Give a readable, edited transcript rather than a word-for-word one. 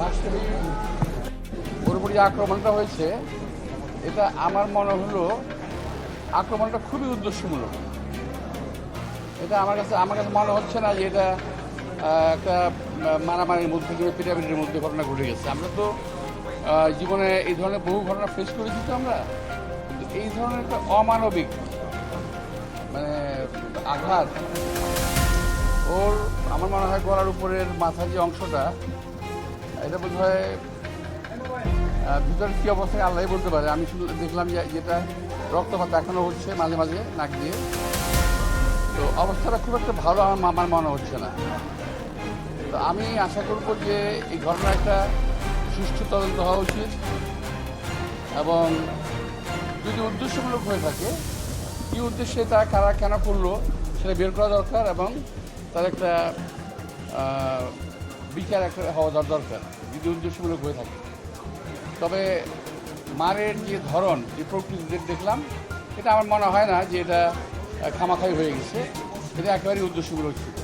বাস্তবে ওর উপর যে আক্রমণটা হয়েছে এটা আমার মনে হলো আক্রমণটা খুবই উদ্দেশ্যমূলক। এটা আমার কাছে মনে হচ্ছে না যে এটা একটা মারামারির মধ্যে কিংবা পিটাপিটির মধ্যে ঘটনা ঘটে গেছে। আমরা তো জীবনে এই ধরনের বহু ঘটনা ফেস করেছি তো আমরা, এই ধরনের একটা অমানবিক মানে আঘাত ওর আমার মনে হয় গলার উপরের মাথার যে অংশটা এটা বোধ হয় ভিতরে কী অবস্থায় আল্লাহ বলতে পারে। আমি শুধু দেখলাম যে যেটা রক্তপাত দেখানো হচ্ছে মাঝে মাঝে নাক দিয়ে, তো অবস্থাটা খুব একটা ভালো আমার মনে হচ্ছে না। তো আমি আশা করব যে এই ঘটনার একটা সুষ্ঠু তদন্ত হওয়া উচিত এবং যদি উদ্দেশ্যমূলক হয়ে থাকে কী উদ্দেশ্যে তা কারা কেন করলো সেটা বের করা দরকার এবং তার একটা বিচার একটা হওয়া দরকার যদি উদ্দেশ্যমূলক হয়ে থাকে। তবে মারের যে ধরন যে প্রকৃতি দেখলাম এটা আমার মনে হয় না যে এটা খামাখাই হয়ে গেছে, এটা একেবারেই উদ্দেশ্যমূলক ছিল।